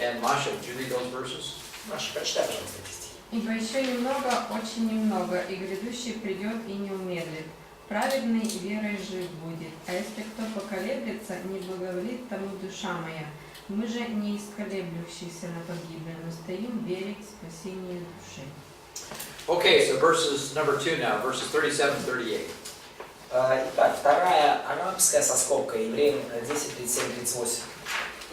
S2: And Masha, would you read those verses?
S1: Маша, прочитай, пожалуйста, эти стихи.
S8: Ибо еще немного, очень немного, и грядущий придет и не умедлит. Праведный верой жив будет, а если кто поколеблется, не благоволит тому душа моя. Мы же не исколеблющиеся на погибель, но стоим в вере к спасению души.
S2: Okay, so verses number 2 now, verses 37 and 38.
S1: Итак, вторая арабская со скобкой, Евреям 10, 37, 38.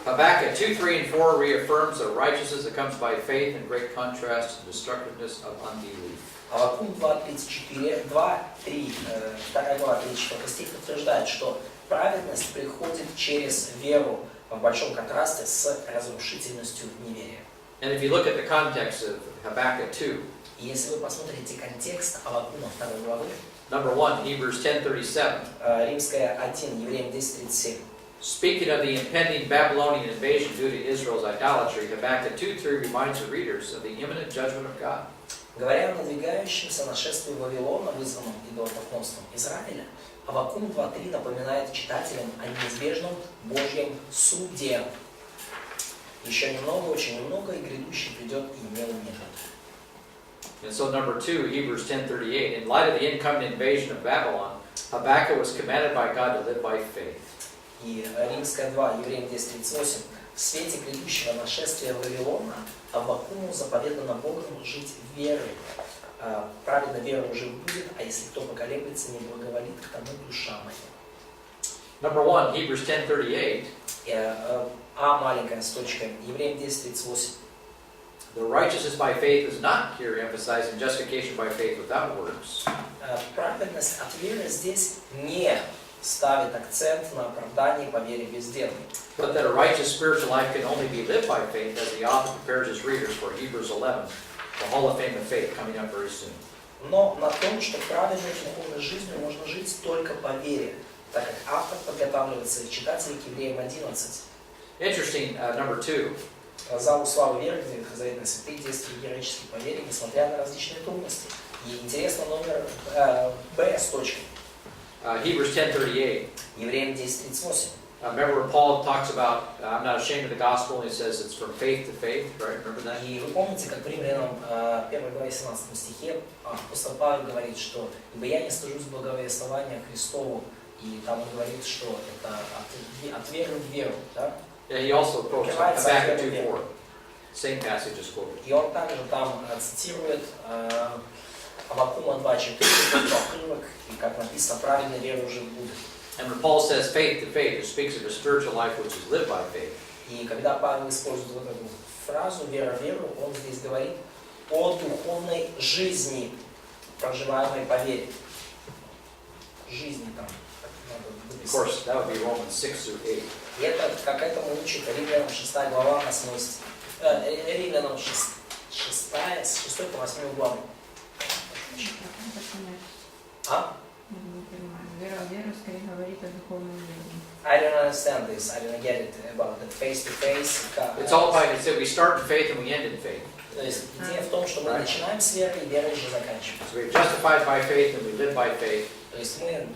S2: Habakkuk 2, 3, and 4 reaffirms the righteousness that comes by faith in great contrast to the destructiveness of unbelief.
S1: Авакум 2, 34, 2, 3, 2 глава, 34 стих подтверждает, что праведность приходит через веру в большом контрасте с разрушительностью неверия.
S2: And if you look at the context of Habakkuk 2,
S1: И если вы посмотрите контекст Авакума 2 главы,
S2: number 1, Hebrews 10:37,
S1: Римская 1, Евреям 10, 37.
S2: speaking of the impending Babylonian invasion due to Israel's idolatry, Habakkuk 2:3 reminds the readers of the imminent judgment of God.
S1: Говоря о надвигающемся нашествии Вавилона, вызванном идолопоклонством Израиля, Авакум 2.3 напоминает читателям о неизбежном Божьем суде. Еще немного, очень немного, и грядущий придет и не умедлит.
S2: And so number 2, Hebrews 10:38, in light of the incoming invasion of Babylon, Habakkuk was commanded by God to live by faith.
S1: И Римская 2, Евреям 10.38, в свете грядущего нашествия Вавилона Авакуму заповедано Богом жить верой. Праведно верою жив будет, а если кто поколеблется, не благоволит к тому душа моя.
S2: Number 1, Hebrews 10:38,
S1: Маленькая с точкой, Евреям 10.38.
S2: the righteousness by faith is not here emphasizing justification by faith without works.
S1: Праведность от веры здесь не ставит акцент на оправдании по вере без дел.
S2: But that a righteous spiritual life can only be lived by faith, as the author prepares his readers for Hebrews 11, the Hall of Fame of Faith, coming up very soon.
S1: Но на том, что правильной духовной жизнью можно жить только по вере, так как автор подготавливает своих читателей к Евреям 11.
S2: Interesting, number 2.
S1: Залу славы веры, где ветхозаветные святые действуют героически по вере, несмотря на различные трудности. И интересно номер Б с точкой.
S2: Hebrews 10:38.
S1: Евреям 10:38.
S2: Remember Paul talks about, I'm not ashamed of the gospel, and he says it's from faith to faith, right? Remember that?
S1: И вы помните, как в Римлянам 1 главе 17 стихе апостол Павел говорит, что «Ибо я не стыжусь благовествования Христову», и там он говорит, что это от веры в веру, да?
S2: Yeah, he also quotes Habakkuk 2:4. Same passage is quoted.
S1: И он также там цитирует Аввакума 2:4, отрывок, и как написано, правильной верой уже будет.
S2: And when Paul says faith to faith, it speaks of a spiritual life which is lived by faith.
S1: И когда Павел использует вот эту фразу «вера в веру», он здесь говорит о духовной жизни, проживаемой по вере. Жизни там.
S2: Of course, that would be Romans 6-8.
S1: И это, как этому учит Римлянам 6 глава, 8 стих. Римлянам 6 с 6 по 8 главы. А?
S8: Не понимаю. Вера в веру скорее говорит о духовном жизни.
S1: I don't understand this. I don't get it about the face-to-face.
S2: It's all about, it said we start in faith and we end in faith.
S1: То есть идея в том, что мы начинаем с веры, и верой же заканчиваем.
S2: So we're justified by faith and we live by faith.
S1: То есть мы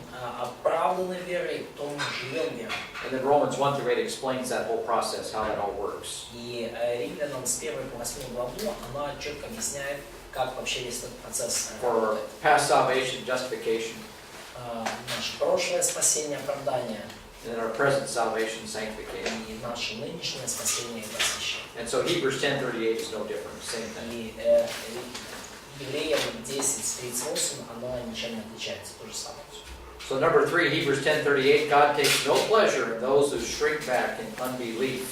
S1: оправданы верой, потом мы живем верой.
S2: And then Romans 1-8 explains that whole process, how that all works.
S1: И Римлянам с 1 по 8 главу она четко объясняет, как вообще весь этот процесс
S2: For
S1: работает.
S2: past salvation, justification,
S1: Наше прошлое спасение, оправдание,
S2: and then our present salvation, sanctification.
S1: и наше нынешнее спасение и просвещение.
S2: And so Hebrews 10:38 is no different, same thing.
S1: И Евреям 10:38 оно ничем не отличается, то же самое.
S2: So number 3, Hebrews 10:38, God takes no pleasure in those who shrink back in unbelief.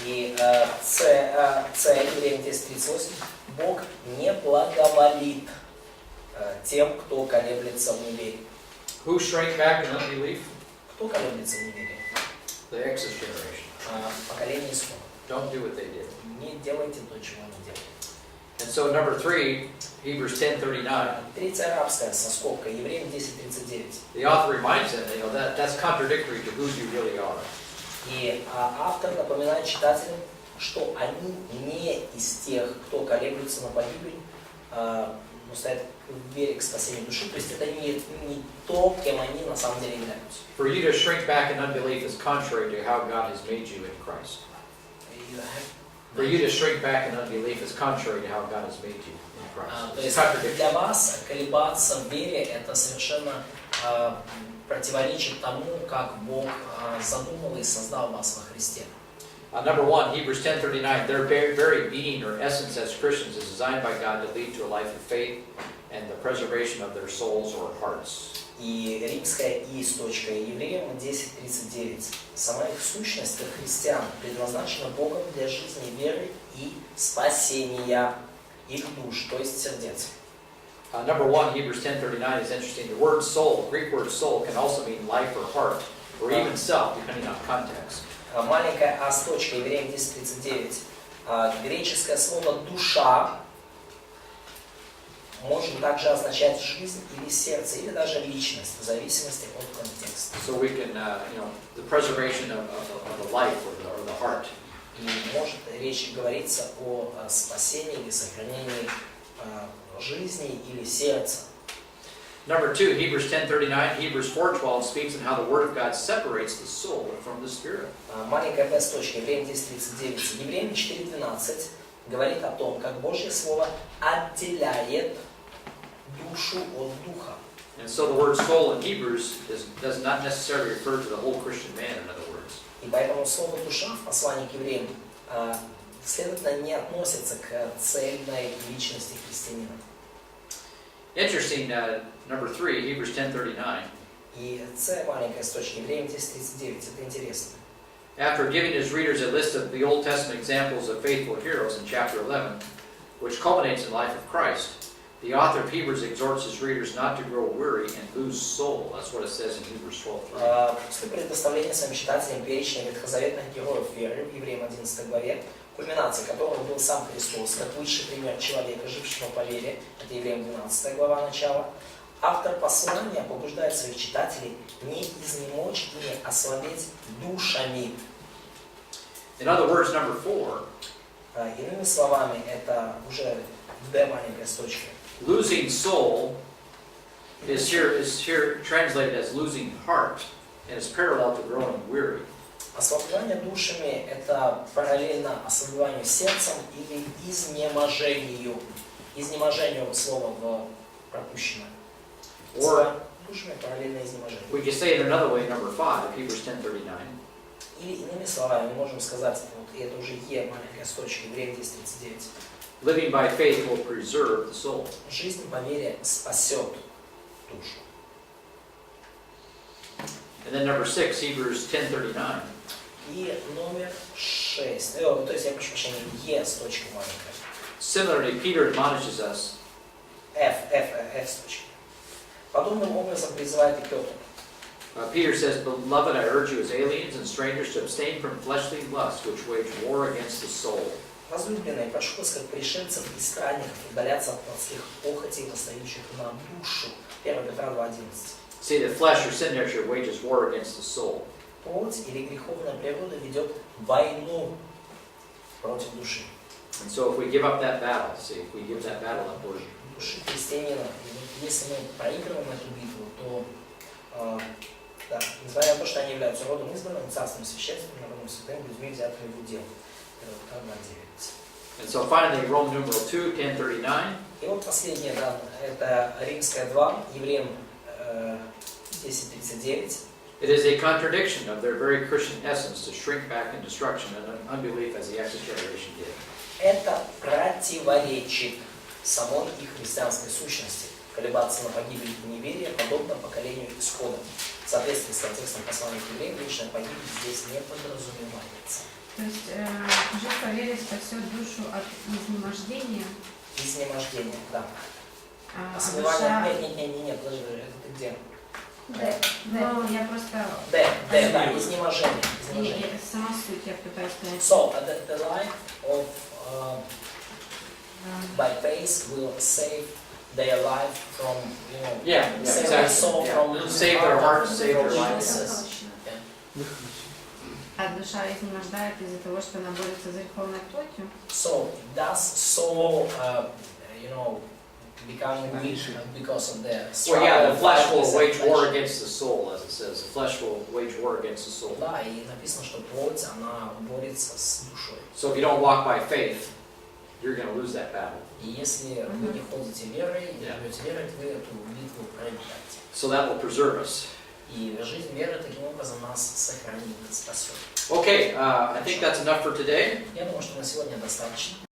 S1: И Евреям 10:38, Бог не благоволит тем, кто колеблется в неверии.
S2: Who shrank back in unbelief?
S1: Кто колеблется в неверии?
S2: The Exodus generation.
S1: Поколение исхода.
S2: Don't do what they did.
S1: Не делайте то, чего они делают.
S2: And so number 3, Hebrews 10:39.
S1: Третья арабская со скобкой, Евреям 10:39.
S2: The author reminds them, that's contradictory to who you really are.
S1: И автор напоминает читателям, что они не из тех, кто колеблется на погибель, но стоят в вере к спасению души. То есть это не то, кем они на самом деле являются.
S2: For you to shrink back in unbelief is contrary to how God has made you in Christ. For you to shrink back in unbelief is contrary to how God has made you in Christ.
S1: То
S2: It's
S1: есть
S2: contradictory.
S1: для вас колебаться в вере это совершенно противоречит тому, как Бог задумал и создал вас во Христе.
S2: Number 1, Hebrews 10:39, their very being or essence as Christians is designed by God to lead to a life of faith and the preservation of their souls or hearts.
S1: И римская «и» с точкой Евреям 10:39. Сама их сущность, как христиан, предназначена Богом для жизни веры и спасения их душ, то есть сердец.
S2: Number 1, Hebrews 10:39 is interesting. The word soul, Greek word soul, can also mean life or heart, or even self, depending on context.
S1: Маленькая «а» с точкой Евреям 10:39. Греческое слово «душа» может также означать жизнь или сердце, или даже личность, в зависимости от контекста.
S2: So we can, the preservation of the life or the heart.
S1: И может речь говориться о спасении или сохранении жизни или сердца.
S2: Number 2, Hebrews 10:39, Hebrews 4:12 speaks on how the Word of God separates the soul from the spirit.
S1: Маленькая «б» с точкой Евреям 10:39. Евреям 4:12 говорит о том, как Божье Слово отделяет душу от духа.
S2: And so the word soul in Hebrews does not necessarily refer to the whole Christian man, in other words.
S1: И поэтому слово «душа» в послании к евреям, следовательно, не относится к цельной личности христианина.
S2: Interesting, number 3, Hebrews 10:39.
S1: И «С» маленькая с точки Евреям 10:39. Это интересно.
S2: After giving his readers a list of the Old Testament examples of faithful heroes in chapter 11, which culminates in the life of Christ, The author of Hebrews exhorts his readers not to grow weary and lose soul. That's what it says in Hebrews 12:3.
S1: После предоставления своим читателям перечня ветхозаветных героев веры в Евреям 11 главе, кульминацией которого был сам Христос, как высший пример человека, жившего по вере, это Евреям 12 глава начала, автор послания побуждает своих читателей не изнемочь и не ослабеть душами.
S2: In other words, number 4,
S1: Иными словами, это уже Д маленькая строчка.
S2: losing soul is here translated as losing heart, and is parallel to growing weary.
S1: Ослабление душами – это параллельно ослабеванию сердцем или изнеможению. Изнеможению слова в пропущенное.
S2: Or
S1: Душами параллельно изнеможению.
S2: we can say it another way, number 5, Hebrews 10:39.
S1: Или иными словами, мы можем сказать, вот, и это уже Е маленькая строчка, Евреям 10:39.
S2: Living by faith will preserve the soul.
S1: Жизнь по вере спасет душу.
S2: And then number 6, Hebrews 10:39.
S1: И номер 6, то есть я прошу прощения, Е строчка маленькая.
S2: Similarly, Peter admonishes us
S1: F строчка. Подобным образом призывает и Петр.
S2: Peter says, "Beloved, I urge you as aliens and strangers to abstain from fleshly lusts which wage war against the soul."
S1: Возлюбленные, прошу вас, как пришельцев и странников, удаляться от плотских похотей, восстающих на душу. 1 Петра 2:11.
S2: See that flesh or sin nature wages war against the soul.
S1: Плоть или греховная природа ведет войну против души.
S2: And so if we give up that battle, if we give that battle up, we're
S1: Души христианина. И вот если мы проигрываем эту битву, то, да, несмотря на то, что они являются родом избранным, царственным священством, народным святым, людьми, взятыми в удел. 1 Петра 2:9.
S2: And so finally, Roman numeral 2, 10:39.
S1: И вот последнее, да, это Римская 2, Евреям 10:39.
S2: It is a contradiction of their very Christian essence to shrink back in destruction and unbelief as the exit generation did.
S1: Это противоречит самой их христианской сущности, колебаться на погибель и неверие, подобно поколению исхода. В соответствии с контекстом послания к евреям, личная погибель здесь не подразумевается.
S8: То есть жить по вере спасет душу от изнемождения.
S1: Изнемождение, да.
S8: Душа...
S1: Нет, подожди, это ты где?
S8: Ну, я просто...
S1: Да, изнеможение.
S8: Сама суть я пытаюсь понять.
S1: So, the life of by faith will save their life from, save their soul from losing
S2: Save their heart, save their life.
S8: А душа изнемождает из-за того, что она борется за греховной плотью?
S1: So, does soul, become weak because of the struggle?
S2: Well, yeah, the flesh will wage war against the soul, as it says. The flesh will wage war against the soul.
S1: Да, и написано, что плоть, она борется с душой.
S2: So if you don't walk by faith, you're going to lose that battle.
S1: И если вы не ходите верой, не живете верой, вы эту битву проиграете.
S2: So that will preserve us.
S1: И жизнь веры таким образом нас сохранит, спасет.
S2: Okay, I think that's enough for today.
S1: Я думаю, что на сегодня достаточно.